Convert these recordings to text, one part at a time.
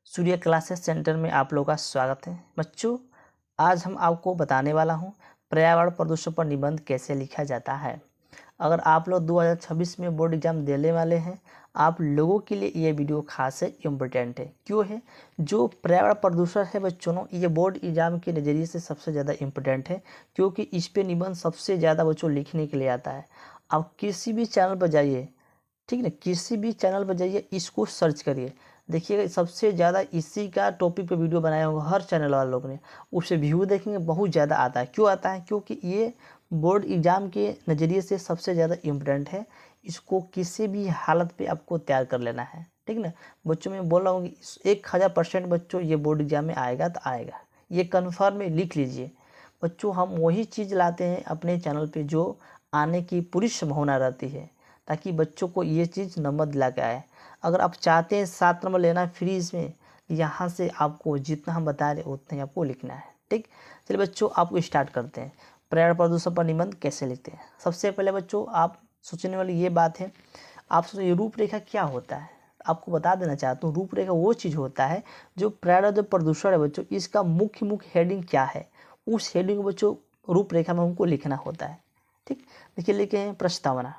सूर्य classes centre में आप लोगों का स्वागत है। बच्चों, आज हम आपको बताने वाला हूं पर्यावरण प्रदूषण पर निबंध कैसे लिखा जाता है। अगर आप लोग 2026 में बोर्ड एग्जाम देने वाले हैं, आप लोगों के लिए ये वीडियो खास इम्पोर्टेंट है। क्यों है? जो पर्यावरण प्रदूषण है बच्चों, ये बोर्ड एग्जाम के नज़रिए से सबसे ज़्यादा इम्पोर्टेंट है, क्योंकि इस पे निबंध सबसे ज़्यादा बच्चों लिखने के लिए आता है। आप किसी भी चैनल पर जाइए, ठीक है, किसी भी चैनल पर जाइए, इसको सर्च करिए, देखिएगा सबसे ज़्यादा इसी का टॉपिक पे वीडियो बनाया होगा हर चैनल वाले लोग ने। उससे व्यू देखेंगे बहुत ज़्यादा आता है। क्यों आता है? क्योंकि ये बोर्ड एग्ज़ाम के नज़रिए से सबसे ज़्यादा इम्पोर्टेंट है। इसको किसी भी हालत पे आपको तैयार कर लेना है, ठीक ना बच्चों। मैं बोल रहा हूँ कि 1000% बच्चों ये बोर्ड एग्जाम में आएगा तो आएगा, ये कन्फर्म में लिख लीजिए। बच्चों, हम वही चीज़ लाते हैं अपने चैनल पे जो आने की पूरी संभावना रहती है, ताकि बच्चों को ये चीज़ नंबर दिला के आए। अगर आप चाहते हैं 7 नंबर लेना फ्री में, यहाँ से आपको जितना हम बता रहे उतना ही आपको लिखना है, ठीक। चलिए बच्चों, आपको स्टार्ट करते हैं। पर्यावरण प्रदूषण पर निबंध कैसे लिखते हैं। सबसे पहले बच्चों, आप सोचने वाली ये बात है, आप सोचिए रूपरेखा क्या होता है। आपको बता देना चाहता हूँ, रूपरेखा वो चीज़ होता है जो पर्यावरण जो प्रदूषण है बच्चों, इसका मुख्य हेडिंग क्या है, उस हेडिंग को बच्चों रूपरेखा में हमको लिखना होता है, ठीक। देखिए, लिखे हैं प्रस्तावना,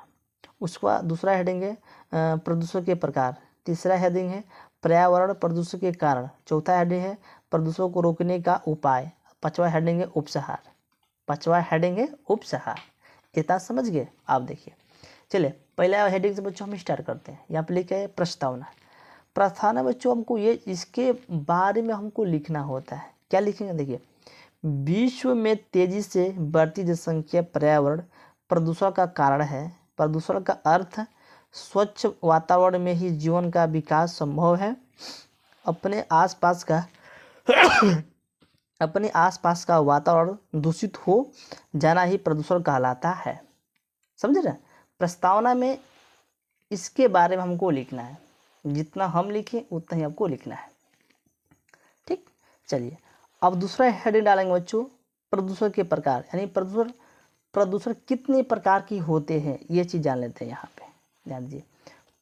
उसका दूसरा हेडिंग है प्रदूषण के प्रकार, तीसरा हेडिंग है पर्यावरण प्रदूषण के कारण, चौथा हेडिंग है प्रदूषण को रोकने का उपाय, पांचवा हेडिंग है उपसंहार, पांचवा हेडिंग है उपसंहार। इतना समझ गए आप? देखिए, चलिए पहले हेडिंग से बच्चों हम स्टार्ट करते हैं। यहाँ पे लिखा है प्रस्तावना। प्रस्तावना बच्चों हमको ये इसके बारे में हमको लिखना होता है। क्या लिखेंगे? देखिए, विश्व में तेजी से बढ़ती जनसंख्या पर्यावरण प्रदूषण का कारण है। प्रदूषण का अर्थ स्वच्छ वातावरण में ही जीवन का विकास संभव है। अपने आसपास का वातावरण दूषित हो जाना ही प्रदूषण कहलाता है। समझे ना? प्रस्तावना में इसके बारे में हमको लिखना है, जितना हम लिखें उतना ही आपको लिखना है, ठीक। चलिए, अब दूसरा हेडिंग डालेंगे बच्चों, प्रदूषण के प्रकार, यानी प्रदूषण कितने प्रकार की होते हैं, ये चीज़ जान लेते हैं। यहाँ पे ध्यान दीजिए,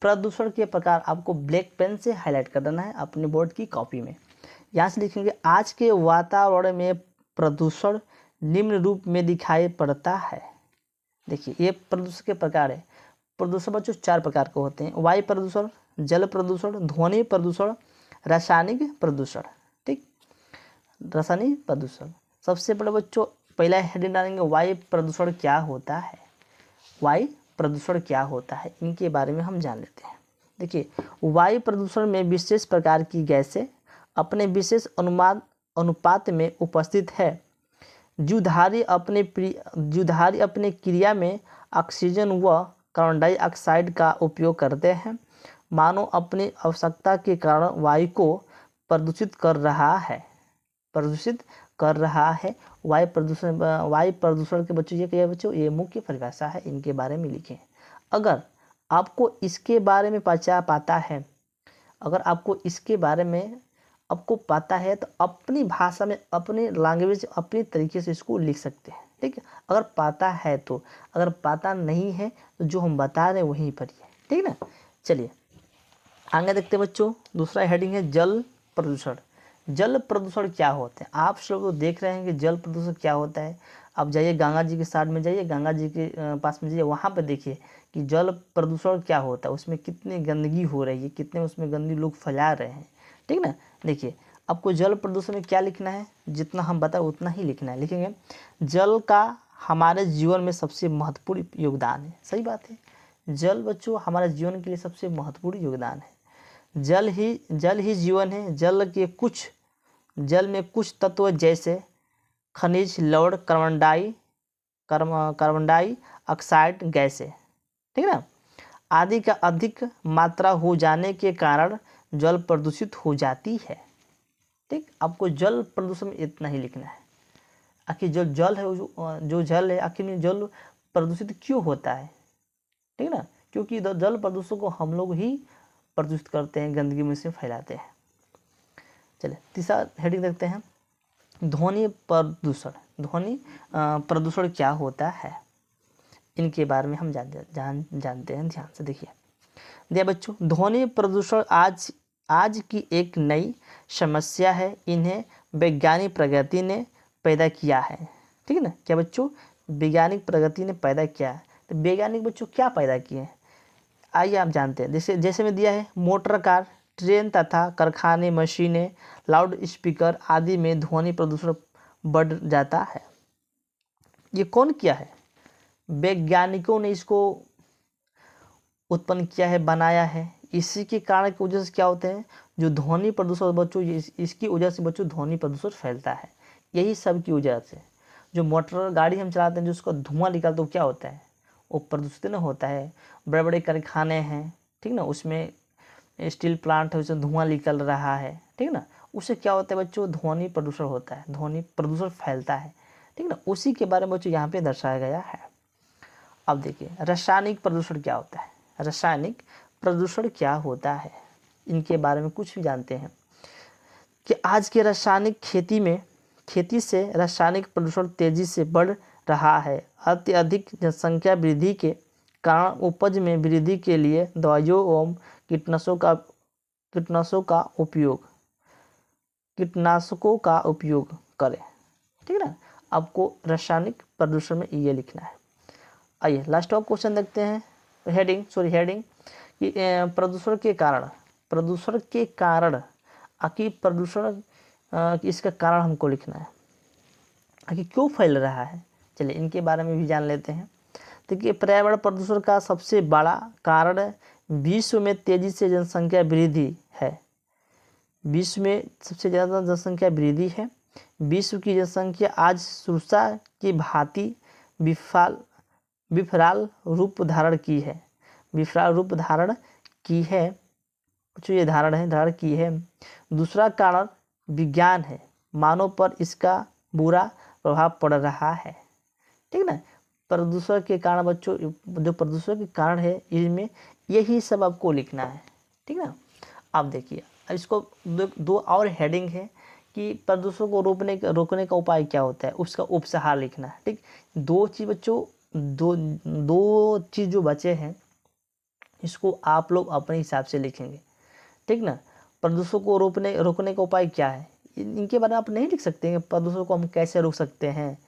प्रदूषण के प्रकार आपको ब्लैक पेन से हाईलाइट कर देना है अपने बोर्ड की कॉपी में। यहाँ से लिखेंगे, आज के वातावरण में प्रदूषण निम्न रूप में दिखाई पड़ता है। देखिए, ये प्रदूषण के प्रकार है। प्रदूषण बच्चों 4 प्रकार के होते हैं: वायु प्रदूषण, जल प्रदूषण, ध्वनि प्रदूषण, रासायनिक प्रदूषण, ठीक। रासायनिक प्रदूषण सबसे पहले बच्चों पहला हेडिंग डालेंगे, वायु प्रदूषण क्या होता है। वायु प्रदूषण क्या होता है, इनके बारे में हम जान लेते हैं। देखिए, वायु प्रदूषण में विशेष प्रकार की गैसें अपने विशेष अनुपात में उपस्थित है। जीवधारी अपने क्रिया में ऑक्सीजन व कार्बन डाइऑक्साइड का उपयोग करते हैं। मानव अपनी आवश्यकता के कारण वायु को प्रदूषित कर रहा है। वायु प्रदूषण के बच्चों ये क्या है बच्चों, ये मुख्य परिभाषा है, इनके बारे में लिखें। अगर आपको इसके बारे में पता है तो अपनी भाषा में, अपनी लैंग्वेज, अपनी तरीके से इसको लिख सकते हैं, ठीक है। अगर पता है तो, अगर पता नहीं है तो जो हम बता रहे हैं वहीं पढ़िए, ठीक ना। चलिए आगे देखते हैं बच्चों, दूसरा हेडिंग है जल प्रदूषण। जल प्रदूषण क्या होता है? आप लोग देख रहे हैं कि जल प्रदूषण क्या होता है। आप जाइए गंगा जी के साइड में, जाइए गंगा जी के पास में जाइए, वहाँ पे देखिए कि जल प्रदूषण क्या होता है, उसमें कितनी गंदगी हो रही है, कितने उसमें गंदगी लोग फैला रहे हैं, ठीक ना। देखिए, आपको जल प्रदूषण में क्या लिखना है, जितना हम बताए उतना ही लिखना है। लिखेंगे, जल का हमारे जीवन में सबसे महत्वपूर्ण योगदान है। सही बात है, जल बच्चों हमारे जीवन के लिए सबसे महत्वपूर्ण योगदान है। जल ही जीवन है। जल में कुछ तत्व जैसे खनिज, लवण, कार्बन डाइऑक्साइड गैसें, ठीक है ना, आदि का अधिक मात्रा हो जाने के कारण जल प्रदूषित हो जाती है, ठीक। आपको जल प्रदूषण में इतना ही लिखना है। आखिर जल है, जो जल है, आखिर में जल प्रदूषित क्यों होता है, ठीक है ना, क्योंकि जल प्रदूषण को हम लोग ही प्रदूषित करते हैं, गंदगी में से फैलाते हैं। चलिए तीसरा हेडिंग देखते हैं, ध्वनि प्रदूषण। ध्वनि प्रदूषण क्या होता है, इनके बारे में हम जानते हैं। ध्यान से देखिए बच्चों, ध्वनि प्रदूषण आज आज की एक नई समस्या है, इन्हें वैज्ञानिक प्रगति ने पैदा किया है। ठीक है ना, क्या बच्चों, वैज्ञानिक प्रगति ने पैदा किया है। तो वैज्ञानिक बच्चों क्या पैदा किए हैं, आइए आप जानते हैं। जैसे जैसे में दिया है, मोटर कार, ट्रेन तथा कारखाने, मशीनें, लाउड स्पीकर आदि में ध्वनि प्रदूषण बढ़ जाता है। ये कौन किया है, वैज्ञानिकों ने इसको उत्पन्न किया है, बनाया है। इसी के कारण की वजह से क्या होते हैं, जो ध्वनि प्रदूषण बच्चों, इसकी वजह से बच्चों ध्वनि प्रदूषण फैलता है। यही सब की वजह से जो मोटर गाड़ी हम चलाते हैं, जो उसका धुआं निकलता है, वो क्या होता है, वो प्रदूषित न होता है। बड़े बड़े कारखाने हैं, ठीक ना, उसमें स्टील प्लांट है, उससे धुआं निकल रहा है, ठीक ना, उससे क्या होता है बच्चों, ध्वनि प्रदूषण होता है, ध्वनि प्रदूषण फैलता है, ठीक ना। उसी के बारे में बच्चों यहाँ पे दर्शाया गया है। अब देखिए, रासायनिक प्रदूषण क्या होता है, रासायनिक प्रदूषण क्या होता है, इनके बारे में कुछ भी जानते हैं कि आज के रासायनिक खेती से रासायनिक प्रदूषण तेजी से बढ़ रहा है। अत्यधिक जनसंख्या वृद्धि के कारण उपज में वृद्धि के लिए दवाइयों एवं कीटनाशकों का उपयोग करें। ठीक है ना, आपको रासायनिक प्रदूषण में ये लिखना है। आइए लास्ट ऑफ क्वेश्चन देखते हैं। हेडिंग कि प्रदूषण के कारण आखिर प्रदूषण इसका कारण हमको लिखना है, आखिर क्यों फैल रहा है। चलिए इनके बारे में भी जान लेते हैं। देखिए, पर्यावरण प्रदूषण का सबसे बड़ा कारण विश्व में तेजी से जनसंख्या वृद्धि है। विश्व में सबसे ज़्यादा जनसंख्या वृद्धि है। विश्व की जनसंख्या आज सुरसा की भांति विफराल रूप धारण की है। जो ये धारण की है। दूसरा कारण विज्ञान है, मानव पर इसका बुरा प्रभाव पड़ रहा है। ठीक ना, प्रदूषण के कारण बच्चों, जो प्रदूषण के कारण है, इसमें यही सब आपको लिखना है। ठीक ना, आप देखिए इसको दो और हेडिंग है कि प्रदूषण को रोकने का उपाय क्या होता है, उसका उपसहार लिखना है। ठीक, दो चीज़ बच्चों, दो चीज़ जो बचे हैं, इसको आप लोग अपने हिसाब से लिखेंगे। ठीक ना, प्रदूषण को रोकने का उपाय क्या है, इनके बारे में आप नहीं लिख सकते हैं। प्रदूषण को हम कैसे रोक सकते हैं,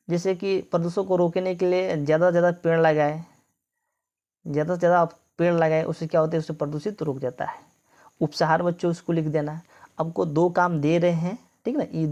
जैसे कि प्रदूषण को रोकने के लिए ज़्यादा से ज़्यादा पेड़ लगाए, उससे क्या होता है, उससे प्रदूषित रुक जाता है। उपसहार बच्चों उसको लिख देना है। आपको दो काम दे रहे हैं, ठीक ना,